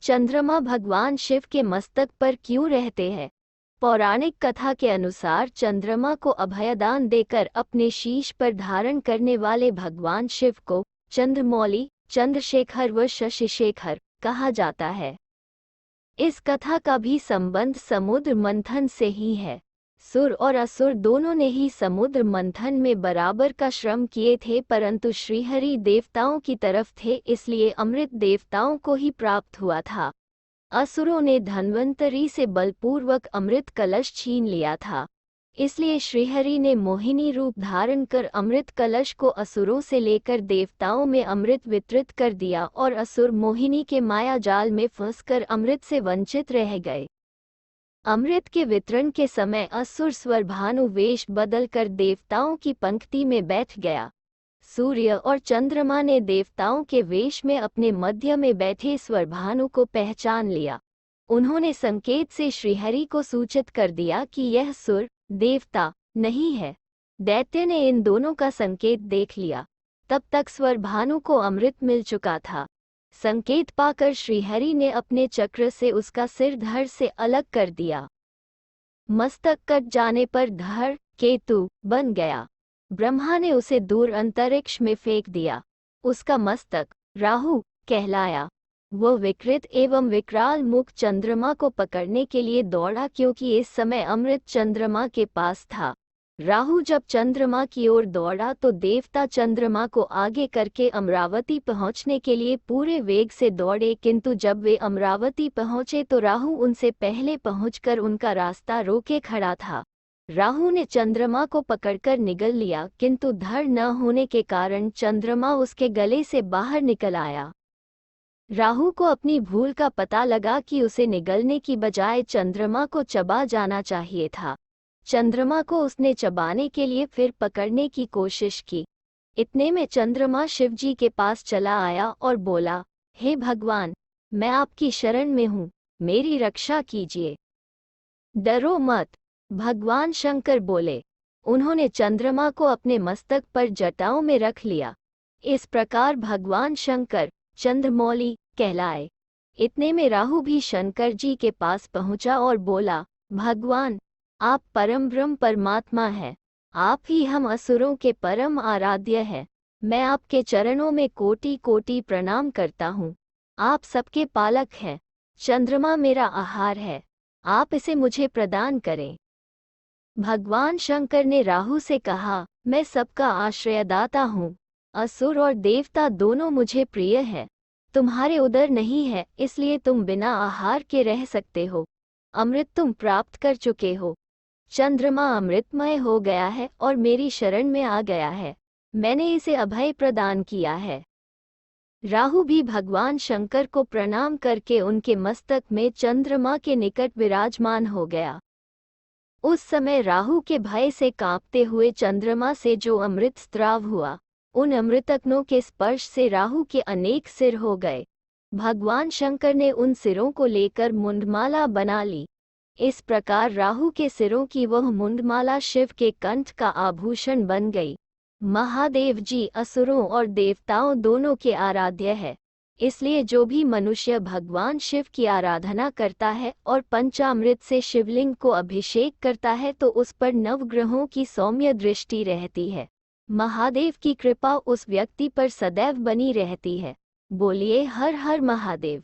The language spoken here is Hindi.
चंद्रमा भगवान शिव के मस्तक पर क्यों रहते हैं? पौराणिक कथा के अनुसार चंद्रमा को अभयदान देकर अपने शीश पर धारण करने वाले भगवान शिव को चंद्रमौली, चंद्रशेखर व शशिशेखर कहा जाता है। इस कथा का भी संबंध समुद्र मंथन से ही है। सुर और असुर दोनों ने ही समुद्र मंथन में बराबर का श्रम किए थे, परंतु श्रीहरि देवताओं की तरफ थे, इसलिए अमृत देवताओं को ही प्राप्त हुआ था। असुरों ने धन्वंतरी से बलपूर्वक अमृत कलश छीन लिया था, इसलिए श्रीहरि ने मोहिनी रूप धारण कर अमृत कलश को असुरों से लेकर देवताओं में अमृत वितरित कर दिया और असुर मोहिनी के माया जाल में फंसकर अमृत से वंचित रह गए। अमृत के वितरण के समय असुर स्वरभानु वेश बदलकर देवताओं की पंक्ति में बैठ गया। सूर्य और चंद्रमा ने देवताओं के वेश में अपने मध्य में बैठे स्वरभानु को पहचान लिया। उन्होंने संकेत से श्रीहरि को सूचित कर दिया कि यह सुर देवता नहीं है। दैत्य ने इन दोनों का संकेत देख लिया। तब तक स्वरभानु को अमृत मिल चुका था। संकेत पाकर श्रीहरि ने अपने चक्र से उसका सिर धड़ से अलग कर दिया। मस्तक कट जाने पर धड़ केतु बन गया। ब्रह्मा ने उसे दूर अंतरिक्ष में फेंक दिया। उसका मस्तक राहु कहलाया। वह विकृत एवं विकराल मुख चंद्रमा को पकड़ने के लिए दौड़ा, क्योंकि इस समय अमृत चंद्रमा के पास था। राहु जब चंद्रमा की ओर दौड़ा तो देवता चंद्रमा को आगे करके अमरावती पहुंचने के लिए पूरे वेग से दौड़े, किंतु जब वे अमरावती पहुंचे तो राहु उनसे पहले पहुंचकर उनका रास्ता रोके खड़ा था। राहु ने चंद्रमा को पकड़कर निगल लिया, किंतु धड़ न होने के कारण चंद्रमा उसके गले से बाहर निकल आया। राहु को अपनी भूल का पता लगा कि उसे निगलने की बजाय चंद्रमा को चबा जाना चाहिए था। चंद्रमा को उसने चबाने के लिए फिर पकड़ने की कोशिश की। इतने में चंद्रमा शिवजी के पास चला आया और बोला, हे भगवान, मैं आपकी शरण में हूँ, मेरी रक्षा कीजिए। डरो मत, भगवान शंकर बोले। उन्होंने चंद्रमा को अपने मस्तक पर जटाओं में रख लिया। इस प्रकार भगवान शंकर चंद्रमौली कहलाए। इतने में राहु भी शंकर जी के पास पहुंचा और बोला, भगवान, आप परम ब्रह्म परमात्मा हैं। आप ही हम असुरों के परम आराध्य हैं। मैं आपके चरणों में कोटि कोटि प्रणाम करता हूँ। आप सबके पालक हैं। चंद्रमा मेरा आहार है, आप इसे मुझे प्रदान करें। भगवान शंकर ने राहु से कहा, मैं सबका आश्रयदाता हूँ। असुर और देवता दोनों मुझे प्रिय हैं। तुम्हारे उदर नहीं है, इसलिए तुम बिना आहार के रह सकते हो। अमृत तुम प्राप्त कर चुके हो। चंद्रमा अमृतमय हो गया है और मेरी शरण में आ गया है। मैंने इसे अभय प्रदान किया है। राहु भी भगवान शंकर को प्रणाम करके उनके मस्तक में चंद्रमा के निकट विराजमान हो गया। उस समय राहु के भय से कांपते हुए चंद्रमा से जो अमृत स्त्राव हुआ, उन अमृतकणों के स्पर्श से राहु के अनेक सिर हो गए। भगवान शंकर ने उन सिरों को लेकर मुंडमाला बना ली। इस प्रकार राहु के सिरों की वह मुंडमाला शिव के कंठ का आभूषण बन गई। महादेव जी असुरों और देवताओं दोनों के आराध्य है, इसलिए जो भी मनुष्य भगवान शिव की आराधना करता है और पंचामृत से शिवलिंग को अभिषेक करता है तो उस पर नवग्रहों की सौम्य दृष्टि रहती है। महादेव की कृपा उस व्यक्ति पर सदैव बनी रहती है। बोलिए हर हर महादेव।